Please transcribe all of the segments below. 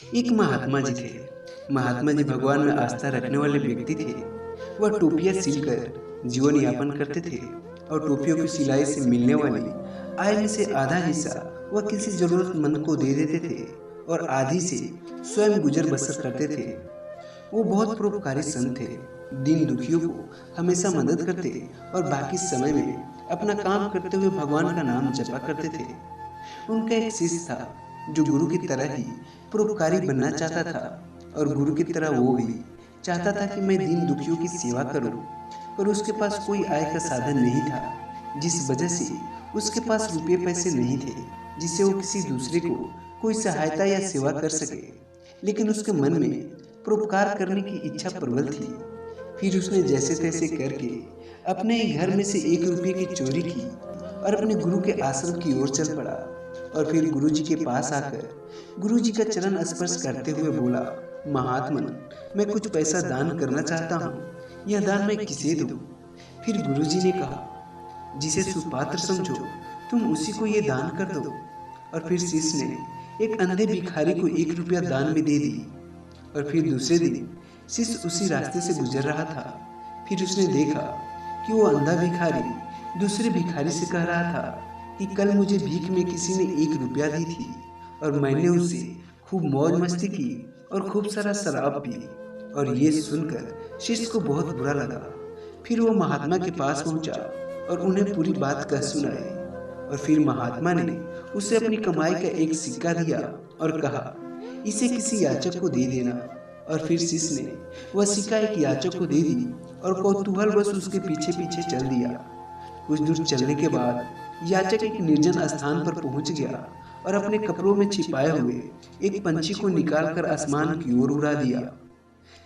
एक महात्मा जी थे। महात्मा जी भगवान में आस्था रखने वाले व्यक्ति थे। वह टोपियाँ सिलकर जीवन यापन करते थे और टोपियों की सिलाई से मिलने वाली आय में से आधा हिस्सा वह किसी जरूरतमंद को दे देते थे और आधी से स्वयं गुजर बसर करते थे। वो बहुत परोपकारी संत थे। दीन दुखियों को हमेशा मदद करते और बाकी समय में अपना काम करते हुए भगवान का नाम जपा करते थे। उनका एक शिष्य था जो गुरु की तरह ही परोपकारी बनना चाहता था और गुरु की तरह वो भी चाहता था कि मैं दीन दुखियों की सेवा करूं, पर उसके पास कोई आय का साधन नहीं था, जिस वजह से उसके पास रुपये पैसे नहीं थे जिससे वो किसी दूसरे को कोई सहायता या सेवा कर सके। लेकिन उसके मन में परोपकार करने की इच्छा प्रबल थी। फिर उसने जैसे तैसे करके अपने ही घर में से 1 रुपये की चोरी की और अपने गुरु के आश्रम की ओर चल पड़ा। और फिर गुरु जी के पास आकर गुरु जी का चरण स्पर्श करते हुए बोला, महात्मन, मैं कुछ पैसा दान करना चाहता हूँ, यह दान मैं किसे दूँ? फिर गुरु जी ने कहा, जिसे सुपात्र समझो तुम उसी को ये दान कर दो। और फिर शिष्य ने एक अंधे भिखारी को 1 रुपया दान में दे दी। और फिर दूसरे दिन शिष्य उसी रास्ते से गुजर रहा था। फिर उसने देखा कि वो अंधा भिखारी दूसरे भिखारी से कह रहा था कि कल मुझे भीख में किसी ने 1 रुपया दी थी और मैंने उससे खूब मौज मस्ती की और खूब सारा शराब पी। और ये सुनकर शिष्य को बहुत बुरा लगा। फिर वो महात्मा के पास पहुंचा और उन्हें पूरी बात कह सुनाई। और फिर महात्मा ने उसे अपनी कमाई का एक सिक्का दिया और कहा, इसे किसी याचक को दे देना। और फिर शिष्य ने वह सिक्का एक याचक को दे दी और कौतूहलवश उसके पीछे पीछे चल दिया। कुछ दूर चलने के बाद याचक एक निर्जन स्थान पर पहुंच गया और अपने कपड़ों में छिपाए हुए एक पंछी को निकालकर आसमान की ओर उड़ा दिया।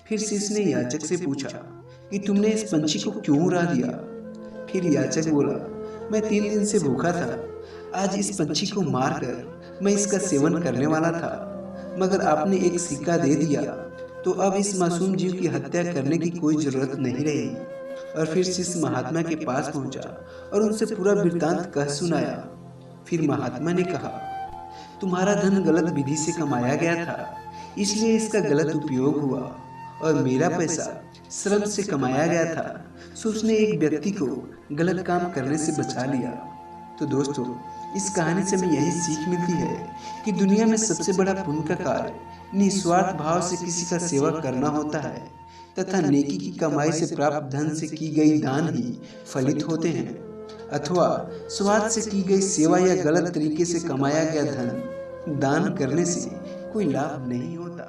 फिर शिष्य ने याचक से पूछा कि तुमने इस पंछी को क्यों उड़ा दिया? फिर याचक बोला, मैं 3 दिन से भूखा था। आज इस पंछी को मारकर मैं इसका सेवन करने वाला था, मगर आपने एक सिक्का दे दिया, तो अब इस मासूम जीव की हत्या करने की कोई जरूरत नहीं रही। और फिर शिष्य महात्मा के पास पहुंचा और उनसे पूरा वृत्तांत कह सुनाया। फिर महात्मा ने कहा, तुम्हारा धन गलत विधि से कमाया गया था, इसलिए इसका गलत उपयोग हुआ, और मेरा पैसा श्रम से कमाया गया था, सो उसने एक व्यक्ति को गलत काम करने से बचा लिया। तो दोस्तों, इस कहानी से हमें यही सीख मिलती है कि दुनिया में सबसे बड़ा पुण्य का कार्य निस्वार्थ भाव से किसी का सेवा करना होता है, तथा नेकी की कमाई से प्राप्त धन से की गई दान ही फलित होते हैं, अथवा स्वार्थ से की गई सेवा या गलत तरीके से कमाया गया धन दान करने से कोई लाभ नहीं होता।